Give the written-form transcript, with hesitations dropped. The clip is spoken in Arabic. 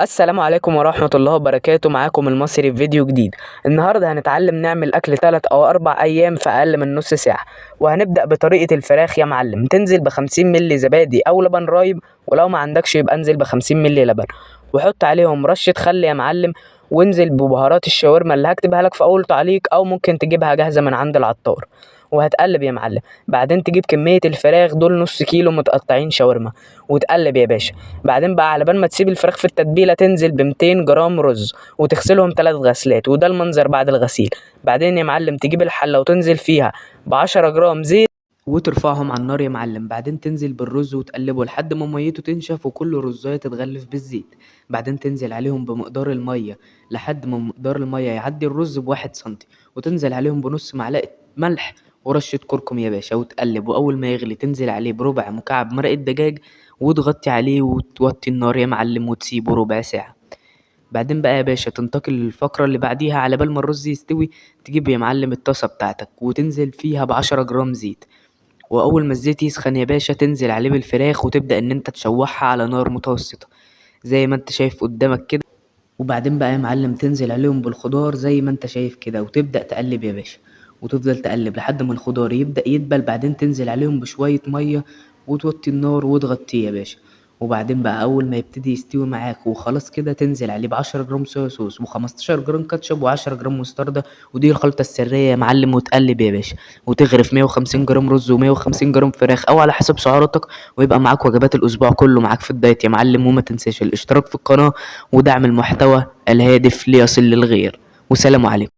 السلام عليكم ورحمة الله وبركاته. معاكم المصري في فيديو جديد. النهاردة هنتعلم نعمل أكل 3 أو 4 أيام في أقل من نص ساعة. وهنبدأ بطريقة الفراخ يا معلم. تنزل ب50 ملي زبادي أو لبن رايب، ولو ما عندكش يبقى انزل ب50 ملي لبن، وحط عليهم رشة خل يا معلم. وانزل ببهارات الشاورما اللي هكتبها لك في أول تعليق، أو ممكن تجيبها جاهزة من عند العطار. وهتقلب يا معلم. بعدين تجيب كمية الفراخ دول نص كيلو متقطعين شاورما، وتقلب يا باشا. بعدين بقى على بال ما تسيب الفراخ في التتبيله، تنزل ب200 جرام رز وتغسلهم 3 غسلات، وده المنظر بعد الغسيل. بعدين يا معلم تجيب الحله وتنزل فيها ب10 جرام زيت وترفعهم على النار يا معلم. بعدين تنزل بالرز وتقلبه لحد ما ميته تنشف وكل رزايه تتغلف بالزيت. بعدين تنزل عليهم بمقدار الميه لحد ما مقدار الميه يعدي الرز ب1 سنتي، وتنزل عليهم بنص معلقه ملح ورشة كركم يا باشا، وتقلب. وأول ما يغلي تنزل عليه بربع مكعب مرقة دجاج، وتغطي عليه وتوطي النار يا معلم وتسيبه ربع ساعة. بعدين بقى يا باشا تنتقل للفقرة اللي بعديها. على بال ما الرز يستوي، تجيب يا معلم الطاسة بتاعتك وتنزل فيها ب10 جرام زيت. وأول ما الزيت يسخن يا باشا تنزل عليه بالفراخ، وتبدأ إن أنت تشوحها على نار متوسطة زي ما أنت شايف قدامك كده. وبعدين بقى يا معلم تنزل عليهم بالخضار زي ما انت شايف كده، وتبدأ تقلب يا باشا. وتفضل تقلب لحد ما الخضار يبدأ يدبل. بعدين تنزل عليهم بشوية مية وتوطي النار وتغطيه يا باشا. وبعدين بقى أول ما يبتدي يستوي معاك وخلاص كده، تنزل عليه ب10 جرام صويا صوص و15 جرام كاتشب و10 جرام مستردة، ودي الخلطة السرية يا معلم. وتقلب يا باشا وتغرف 150 جرام رز و150 جرام فراخ أو على حسب سعراتك، ويبقى معاك وجبات الأسبوع كله معاك في الدايت يا معلم. وما تنساش الاشتراك في القناة ودعم المحتوى الهادف ليصل للغير. والسلام عليكم.